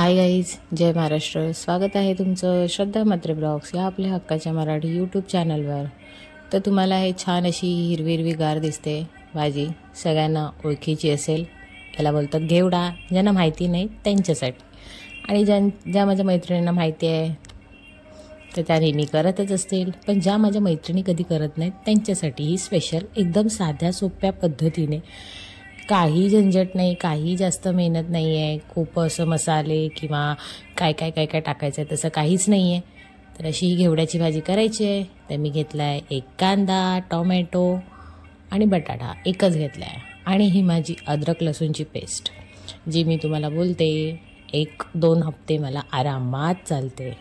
Hi guys, जय महाराष्ट्र. स्वागत आहे तुमचं श्रद्धा म्हात्रे ब्लॉग्स या आपल्या हक्काच्या मराठी यूट्यूब चॅनलवर. तर तुम्हाला हे छान अशी हिरवी हिरवीगार दिसते भाजी, सगळ्यांना ओळखीची असेल. याला बोलतात घेवडा. ज्यांना माहिती नाही त्यांच्यासाठी, आणि ज्या माझ्या मैत्रिणींना माहिती आहे तर त्या नेहमी करतच असतील, पण ज्या माझ्या मैत्रिणी कधी करत नाहीत त्यांच्यासाठी ही स्पेशल, एकदम साध्या सोप्या पद्धतीने, काही झंझट नाही, काही जास्त मेहनत नाही आहे, खूप असं मसाले किंवा काय काय काय काय टाकायचं आहे तसं काहीच नाही आहे. तर अशी ही घेवड्याची भाजी करायची आहे. तर मी घेतला आहे एक कांदा, टोमॅटो आणि बटाटा एकच घेतला आहे, आणि ही माझी अद्रक लसूणची पेस्ट जी मी तुम्हाला बोलते 1-2 हप्ते मला आरामात चालते.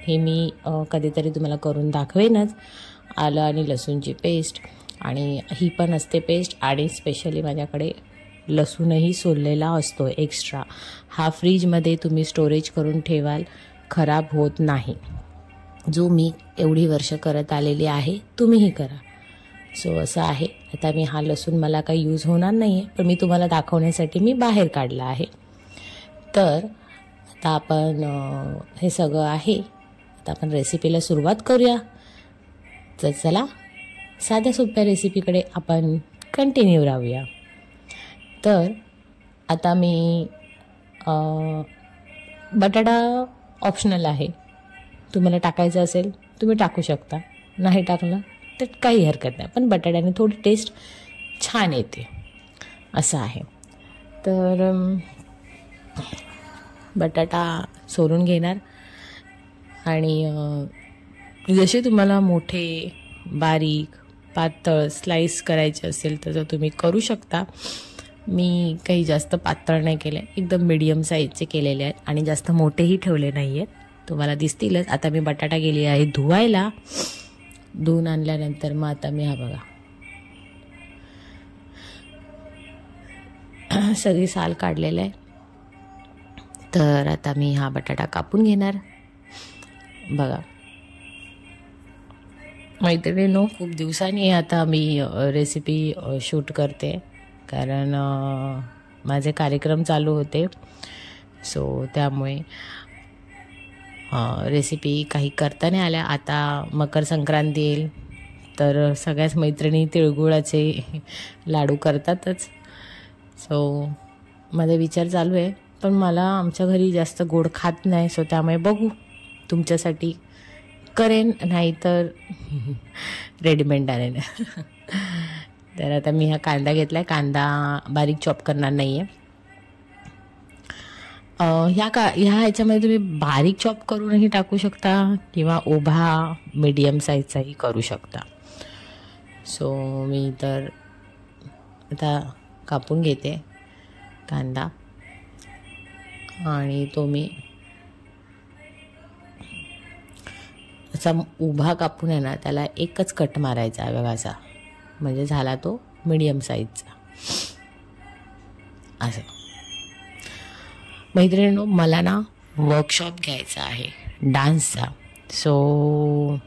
हे मी कधीतरी तुम्हाला करून दाखवेनच. आलं आणि लसूणची पेस्ट, आणि ही पण असते पेस्ट, आणि स्पेशली माझ्याकडे लसूणही सोललेला असतो एक्स्ट्रा. हा फ्रीजमध्ये तुम्ही स्टोरेज करून ठेवाल, खराब होत नाही. जो मी एवढी वर्ष करत आलेली आहे, तुम्हीही करा. सो असं आहे. आता मी हा लसूण मला काही यूज होणार नाही आहे, पण मी तुम्हाला दाखवण्यासाठी मी बाहेर काढला आहे. तर आता आपण हे सगळं आहे. आता आपण रेसिपीला सुरुवात करूया. तर चला, साध्या सोप्या रेसिपीकडे आपण कंटिन्यू राहूया. तर आता मी बटाटा ऑप्शनल आहे, तुम्हाला टाकायचं असेल तुम्ही टाकू शकता, नाही टाकलं तर काही हरकत नाही, पण बटाट्याने थोडी टेस्ट छान येते असं आहे. तर बटाटा सोलून घेणार, आणि जसे तुम्हाला मोठे, बारीक, पातळ स्लाईस करायचे असेल तर तुम्ही करू शकता. मी काही जास्त पातळ नाही केले, एकदम मीडियम साईजचे केलेले आहेत, आणि जास्त मोठेही ठेवले नाही आहेत, तुम्हाला दिसतीलच. आता मी बटाटा गेली आहे धुवायला. धुवून आणल्यानंतर मग आता मी हा बघा सगळी साल काढलेलं आहे. तर आता मी हा बटाटा कापून घेणार. बघा मैत्रिणींनो, खूप दिवसांनी आता मी रेसिपी शूट करते, कारण माझे कार्यक्रम चालू होते. सो त्यामुळे रेसिपी काही करता नाही आल्या. आता मकर संक्रांती येईल तर सगळ्याच मैत्रिणी तिळगुळाचे लाडू करतातच. सो माझा विचार चालू आहे, पण मला आमच्या घरी जास्त गोड खात नाही. सो त्यामुळे बघू, तुमच्यासाठी करेन, नाही तर रेडीमेड आणेन. तर आता मी हा कांदा घेतला आहे. कांदा बारीक चॉप करणार नाही आहे. ह्या ह्याच्यामध्ये तुम्ही बारीक चॉप करूनही टाकू शकता, किंवा उभा मीडियम साईजचाही करू शकता. सो मी तर आता कापून घेते कांदा, आणि तो मी असा उभा कापून आहे ना, त्याला एकच कट मारायचा आहे बघा असा, म्हणजे झाला तो मीडियम साईजचा असं. मैत्रिणींनो, मला ना वर्कशॉप घ्यायचा आहे डान्सचा. सो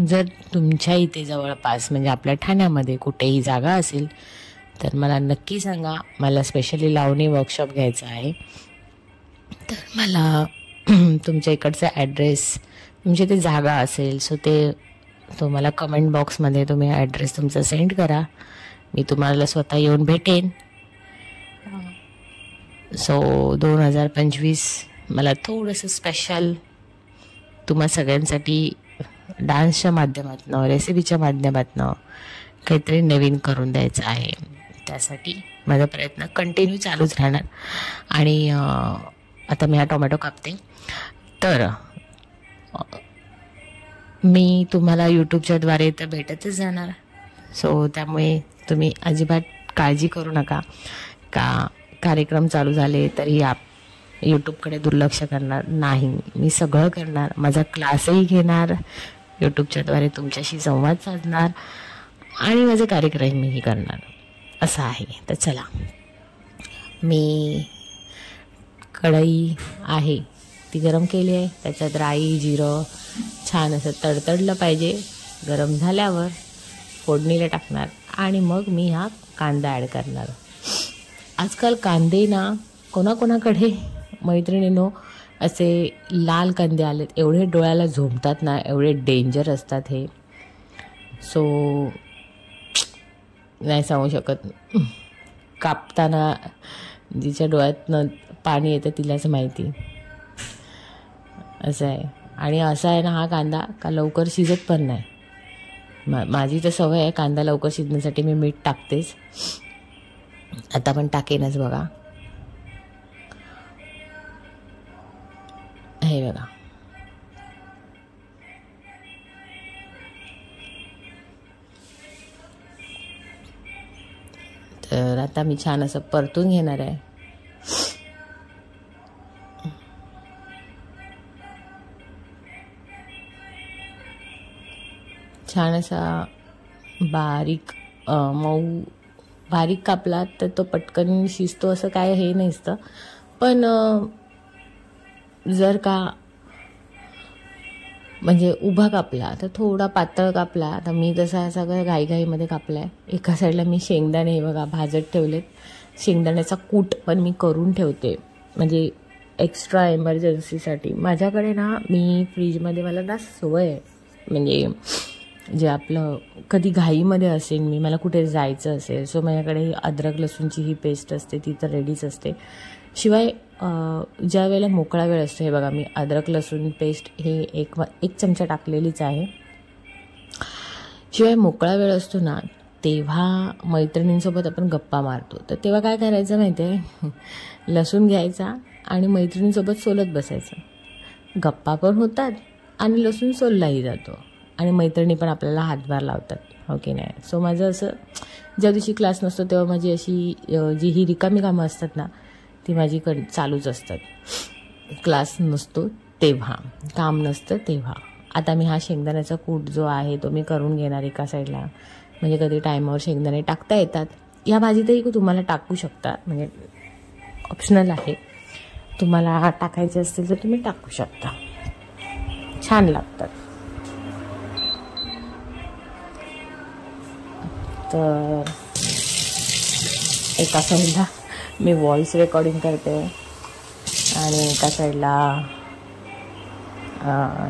जर तुमच्या इथे जवळपास, म्हणजे आपल्या ठाण्यामध्ये कुठेही जागा असेल तर मला नक्की सांगा. मला स्पेशली लावणी वर्कशॉप घ्यायचा आहे. तर मला तुमच्या इकडचा ॲड्रेस, तुमची ते जागा असेल सो ते मला कमेंट बॉक्समध्ये तुम्ही ॲड्रेस तुमचा सेंड करा. मी तुम्हाला स्वतः येऊन भेटेन. सो 2025 मला थोडंसं स्पेशल तुम्हा सगळ्यांसाठी डान्सच्या माध्यमातून, रेसिपीच्या माध्यमातून काहीतरी नवीन करून द्यायचं आहे. त्यासाठी माझा प्रयत्न कंटिन्यू चालूच राहणार. आणि आता मी हा टोमॅटो कापते. तर मी तुम्हाला यूट्यूबच्या द्वारे तर भेटतच जाणार. सो त्यामुळे तुम्ही अजिबात काळजी करू नका का कार्यक्रम चालू झाले तरी यूट्यूबकडे दुर्लक्ष करणार नाही. मी सगळं करणार. माझा क्लासही घेणार, यूट्यूबच्या द्वारे तुमच्याशी संवाद साधणार, आणि माझे कार्यक्रम मीही करणार असं आहे. तर चला, मी कढई आहे ती गरम केली आहे. त्याच्यात राई, जिरं छान असं तडतडलं पाहिजे. गरम झाल्यावर फोडणीला टाकणार, आणि मग मी हा कांदा ॲड करणार. आजकाल कांदे ना कोणाकोणाकडे मैत्रिणींनो, असे लाल कांदे आलेत, एवढे डोळ्याला झोंबतात ना, एवढे डेंजर असतात हे. सो नाही सांगू शकत. कापताना जिच्या डोळ्यातनं पाणी येतं तिलाच माहिती. असं आहे. आणि असा आहे ना हा कांदा का लवकर शिजत पण नाही. माझी तर सवय आहे कांदा लवकर शिजण्यासाठी मी मीठ टाकतेच. आता पण टाकेनच बघा. हे बघा, तर आता मी छान असं परतून घेणार आहे. छान असा बारीक मऊ बारीक कापला तर तो पटकन शिजतो असं काय हे नसतं. पण जर का म्हणजे उभा कापला तर थोडा पातळ कापला. आता मी तसा सगळं घाईघाईमध्ये कापला आहे. एका साईडला मी शेंगदाणे बघा भाजत ठेवलेत. शेंगदाण्याचा कूट पण मी करून ठेवते, म्हणजे एक्स्ट्रा एमर्जन्सीसाठी. माझ्याकडे ना मी फ्रीजमध्ये मला ना सवय आहे, म्हणजे जे आपलं कधी घाईमध्ये असेल मी, मला कुठे जायचं असेल, सो माझ्याकडे अद्रक लसूणची ही पेस्ट असते, ती तर रेडीच असते. शिवाय ज्या वेळेला मोकळा वेळ असतो, हे बघा मी अद्रक लसूण पेस्ट हे एक चमचा टाकलेलीच आहे. शिवाय मोकळा वेळ असतो ना, तेव्हा मैत्रिणींसोबत आपण गप्पा मारतो. तर तेव्हा काय करायचं माहिती आहे, लसूण घ्यायचा आणि मैत्रिणींसोबत सोलत बसायचं. गप्पा पण होतात आणि लसूण सोललाही जातो आणि मैत्रिणी पण आपल्याला हातभार लावतात, हो की नाही. सो माझं असं ज्या दिवशी क्लास नसतो तेव्हा माझी अशी जी ही रिकामी कामं असतात ना ती माझी चालूच असतात. क्लास नसतो तेव्हा, काम नसतं तेव्हा. आता मी हा शेंगदाण्याचा कूट जो आहे तो मी करून घेणार एका साईडला, म्हणजे कधी टायमावर शेंगदाणे टाकता येतात. या भाजीतही तुम्हाला टाकू शकता, म्हणजे ऑप्शनल आहे. तुम्हाला टाकायचे असतील तर तुम्ही टाकू शकता, छान लागतात. तर एका साईडला मी व्हॉइस रेकॉर्डिंग करते आणि एका साईडला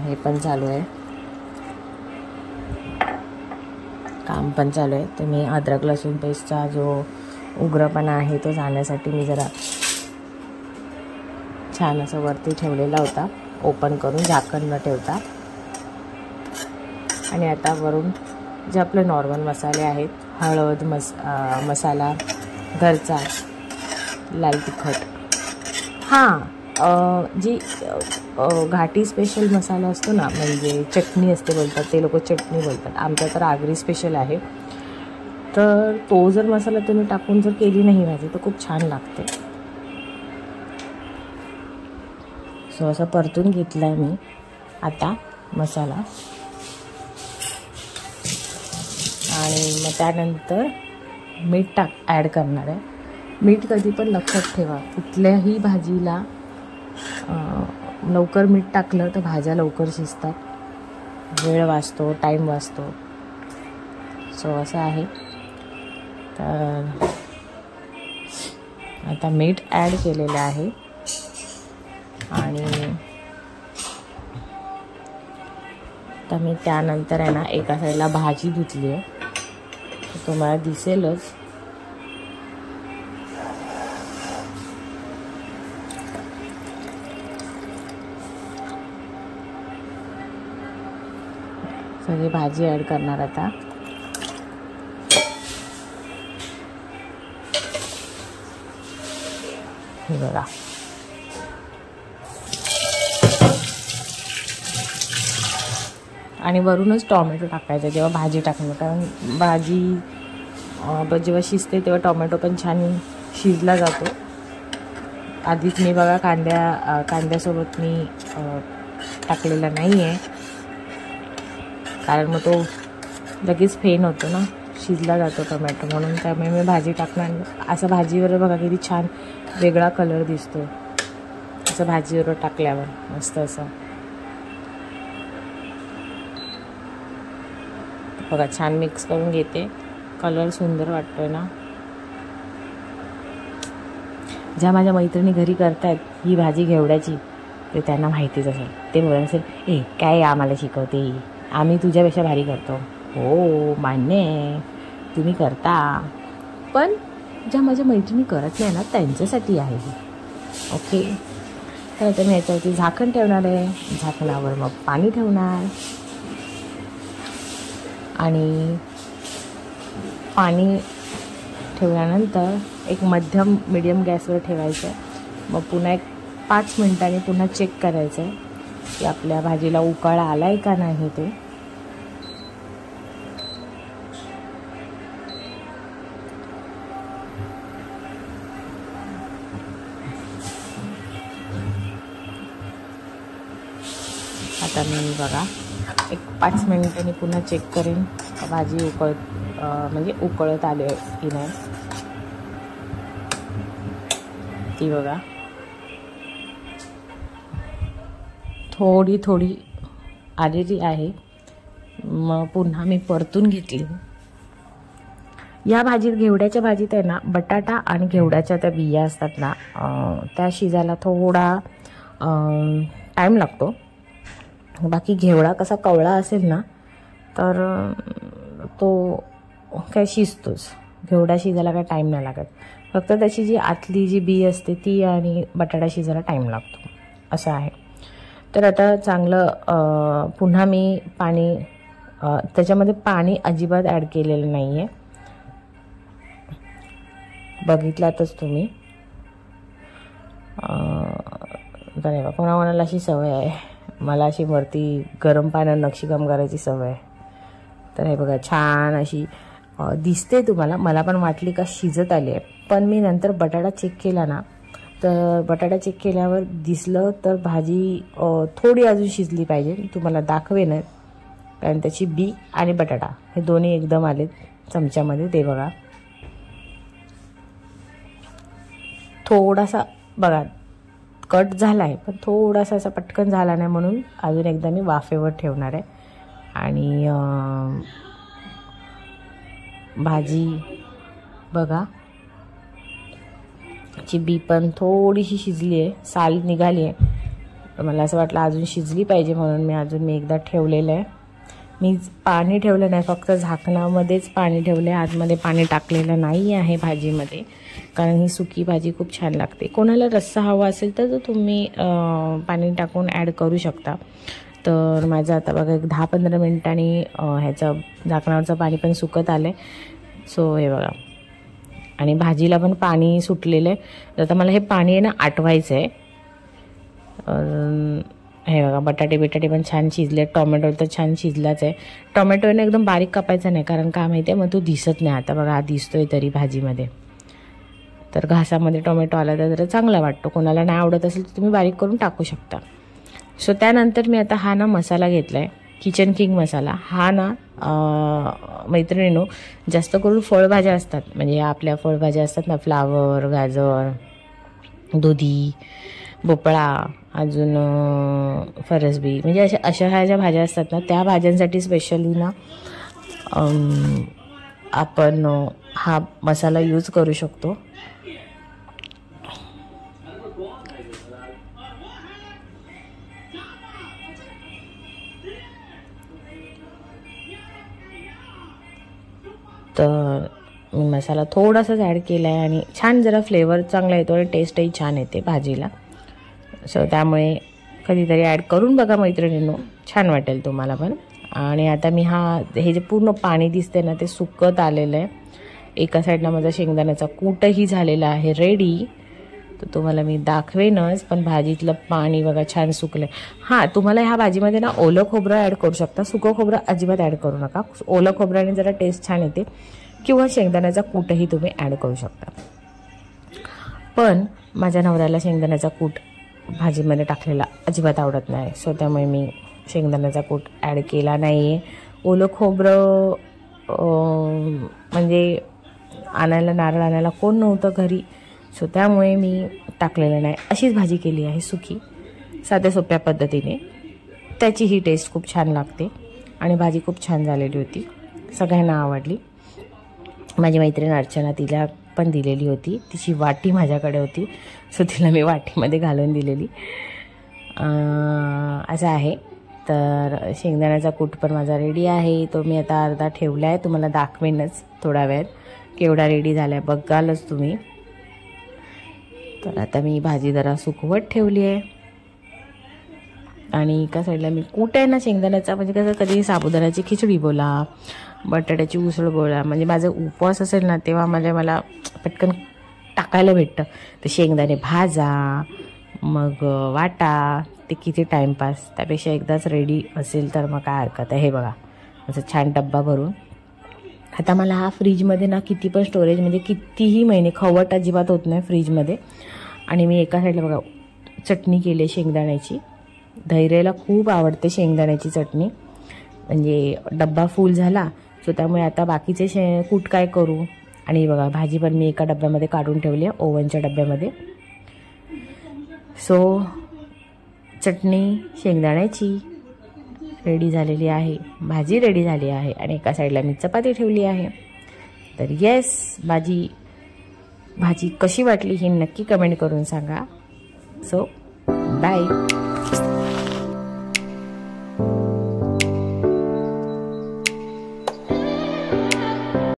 हे पण चालू आहे, काम पण चालू आहे. तर मी अद्रक लसूण पेस्टचा जो उग्रपणा आहे तो जाण्यासाठी मी जरा छान असं वरती ठेवलेला होता, ओपन करून झाकण न ठेवता. आणि आता वरून जे आपले नॉर्मल मसाले आहेत, हळद मसाला घरचा, लाल तिखट, जी घाटी स्पेशल मसाला असतो ना, म्हणजे चटणी असते बोलतात, ते लोक चटणी बोलतात, आमच्या तर आगरी स्पेशल आहे. तर तो जर मसाला तुम्ही टाकून जर केली नाही भाजी तर खूप छान लागते. सो असं परतून घेतला आहे मी आता मसाला. आणि मग त्यानंतर मीठ ॲड करणार आहे. मीठ कधी पण लक्षात ठेवा, कुठल्याही भाजीला लवकर मीठ टाकलं तर भाज्या लवकर शिजतात, वेळ वाचतो, टाईम वाचतो. सो असं आहे. तर आता मीठ ॲड केलेलं आहे आणि आता मी त्यानंतर आहे ना एका साईडला भाजी धुतली आहे, तुम्हाला दिसेलच. सगळी भाजी ॲड करणार आता. हे बघा, आणि वरूनच टॉमॅटो टाकायचं जेव्हा भाजी टाकणार, कारण भाजी जेव्हा शिजते तेव्हा टॉमॅटो पण छान शिजला जातो. आधीच मी बघा कांद्यासोबत मी टाकलेला नाही आहे, कारण मग तो लगेच फेन होतो ना, शिजला जातो टोमॅटो, म्हणून त्यामुळे मी भाजी टाकणार. असं भाजीवर बघा किती छान वेगळा कलर दिसतो असं भाजीवर टाकल्यावर, मस्त असं बघा. छान मिक्स करून घेते, कलर सुंदर वाटतोय ना. ज्या माझ्या मैत्रिणी घरी करतायत ही भाजी घेवड्याची ते त्यांना माहितीच असेल. ते बोलत असेल, ए काय आम्हाला शिकवते, आम्ही तुझ्यापेक्षा भारी करतो. हो मान्य आहे तुम्ही करता, पण ज्या माझ्या मैत्रिणी करत नाही ना त्यांच्यासाठी आहे ही. ओके, तर आता मी याच्यावरती झाकण ठेवणार आहे. झाकणावर मग पाणी ठेवणार आणि पाणी ठेवल्यानंतर एक मध्यम मीडियम गॅसवर ठेवायचं आहे. मग पुन्हा एक 5 मिनिटांनी पुन्हा चेक करायचं आहे की आपल्या भाजीला उकाळा आला आहे का नाही ते. आता मी बघा एक 5 मिनिटांनी पुन्हा चेक करेन भाजी उकळत आली की नाही ती. बघा थोडी आलेली आहे. मग पुन्हा मी परतून घेतली. या भाजीत, घेवड्याच्या भाजीत आहे ना, बटाटा आणि घेवड्याच्या त्या बिया असतात ना त्या शिजायला थोडा टाईम लागतो. बाकी घेवडा कसा कवळा असेल ना तर तो काय शिजतोच. घेवडा शिजायला काय टाईम नाही लागत, फक्त त्याची जी आतली जी बी असते ती आणि बटाटा शिजायला टाईम लागतो असं आहे. तर आता चांगलं पुन्हा मी पाणी, त्याच्यामध्ये पाणी अजिबात ॲड केलेलं नाही आहे, बघितलातच तुम्ही. बरं, कोणाकोणाला अशी सवय आहे, मला अशी वरती गरम पाण्यात नक्षीकाम करायची सवय आहे. तर हे बघा छान अशी दिसते तुम्हाला. मला पण वाटली का शिजत आली आहे, पण मी नंतर बटाटा चेक केला ना तर बटाटा चेक केल्यावर दिसलं तर भाजी थोडी अजून शिजली पाहिजे. तुम्हाला दाखवेन कारण त्याची बी आणि बटाटा हे दोन्ही एकदम आलेत चमच्यामध्ये. ते बघा थोडासा बघा कट झाला आहे, पण थोडासा असा पटकन झाला नाही म्हणून अजून एकदा मी वाफेवर ठेवणार आहे. आणि भाजी बघा ची बी पण थोडीशी शिजली आहे, साल निघाली आहे. मला असं वाटलं अजून शिजली पाहिजे म्हणून मी एकदा ठेवलेलं आहे. मी पाणी ठेवलं नाही, फक्त झाकणामध्येच पाणी ठेवलं आहे, आतमध्ये पाणी टाकलेलं नाही आहे भाजीमध्ये, कारण ही सुकी भाजी खूप छान लागते. कोणाला रस्सा हवा असेल तर तुम्ही पाणी टाकून ॲड करू शकता. तर माझं आता बघा एक 10-15 मिनिटांनी ह्याचं झाकणावरचं पाणी पण सुकत आलं आहे. सो हे बघा, आणि भाजीला पण पाणी सुटलेलं आहे. तर आता मला हे पाणी आहे ना आटवायचं आहे. हे बघा बटाटे पण छान शिजले, टोमॅटो तर छान शिजलाच आहे. टोमॅटोने एकदम बारीक कापायचा नाही, कारण का माहिती आहे मग तो दिसत नाही. आता बघा हा दिसतोय तरी भाजीमध्ये, तर घासामध्ये टोमॅटो आला तर चांगला वाटतो. कोणाला नाही आवडत असेल तर तुम्ही बारीक करून टाकू शकता. सो त्यानंतर मी आता हा ना मसाला घेतला आहे, किचन किंग मसाला. हा ना मैत्रिणींनो जास्त करून फळभाज्या असतात, म्हणजे आपल्या फळभाज्या असतात ना, फ्लावर, गाजर, दुधी, भोपळा, अजून फरसबी, म्हणजे अशा ह्या ज्या भाज्या असतात ना त्या भाज्यांसाठी स्पेशली ना आपण हा मसाला यूज करू शकतो. तर मी मसाला थोडासाच ॲड केला आहे आणि छान जरा फ्लेवर चांगला येतो आणि टेस्टही छान येते भाजीला. सो त्यामुळे कधीतरी ॲड करून बघा मैत्रिणींनो, छान वाटेल तुम्हाला पण. आणि आता मी हे जे पूर्ण पाणी दिसते ना ते सुकत आलेलं आहे. एका साईडला माझा शेंगदाण्याचा कूटही झालेला आहे रेडी, तर तुम्हाला मी दाखवेनच. पण भाजीतलं पाणी बघा छान सुकलं आहे. हां, तुम्हाला ह्या भाजीमध्ये ना ओलं खोबरं ॲड करू शकता, सुकं खोबरं अजिबात ॲड करू नका. ओलं खोबऱ्याने जरा टेस्ट छान येते, किंवा शेंगदाण्याचा कूटही तुम्ही ॲड करू शकता. पण माझ्या नवऱ्याला शेंगदाण्याचा कूट भाजीमध्ये टाकलेला अजिबात आवडत नाही, सो त्यामुळे मी शेंगदाण्याचा कूट ॲड केला नाही आहे. ओलं खोबरं म्हणजे नारळ आणायला कोण नव्हतं घरी, सो त्यामुळे मी टाकलेलं नाही. अशीच भाजी केली आहे सुकी, साध्या सोप्या पद्धतीने. त्याची ही टेस्ट खूप छान लागते आणि भाजी खूप छान झालेली होती, सगळ्यांना आवडली. माझी मैत्रीण अर्चना, तिला पण दिलेली होती, तिची वाटी माझ्याकडे होती, सो तिला मी वाटीमध्ये घालून दिलेली. असं आहे. तर शेंगदाण्याचा कूट पण माझा रेडी आहे. तो मी आता अर्धा ठेवला आहे, तुम्हाला दाखवेनच थोडा वेळ केवढा रेडी झाला आहे, बघालच तुम्ही. तर आता मी भाजी जरा सुकवत ठेवली आहे आणि एका साईडला मी कूट आहे ना शेंगदाण्याचा, म्हणजे कसं कधी साबुदाण्याची खिचडी बोला, बटाट्याची उसळ बोला, म्हणजे माझा उपवास असेल ना तेव्हा मला पटकन टाकायला भेटतं. तर शेंगदाणे भाजा मग वाटा, ते किती टाईमपास, त्यापेक्षा एकदाच रेडी असेल तर मग काय हरकत आहे. हे बघा असं छान डब्बा भरून. आता मला हा फ्रीजमध्ये ना किती पण स्टोरेज, म्हणजे कितीही महिने खवट अजिबात होत नाही फ्रीजमध्ये. आणि मी एका साईडला बघा चटणी केली शेंगदाण्याची. धैर्यला खूप आवडते शेंगदाण्याची चटणी, म्हणजे डब्बा फुल झाला सो त्यामुळे आता बाकीचे कूट काय करू. आणि बघा भाजी पण मी एका डब्यामध्ये काढून ठेवली आहे, ओव्हनच्या डब्यामध्ये. सो चटणी शेंगदाण्याची रेडी झालेली आहे, भाजी रेडी झाली आहे आणि एका साईडला मी चपाती ठेवली आहे. तर येस, भाजी कशी वाटली ही नक्की कमेंट करून सांगा. So bye.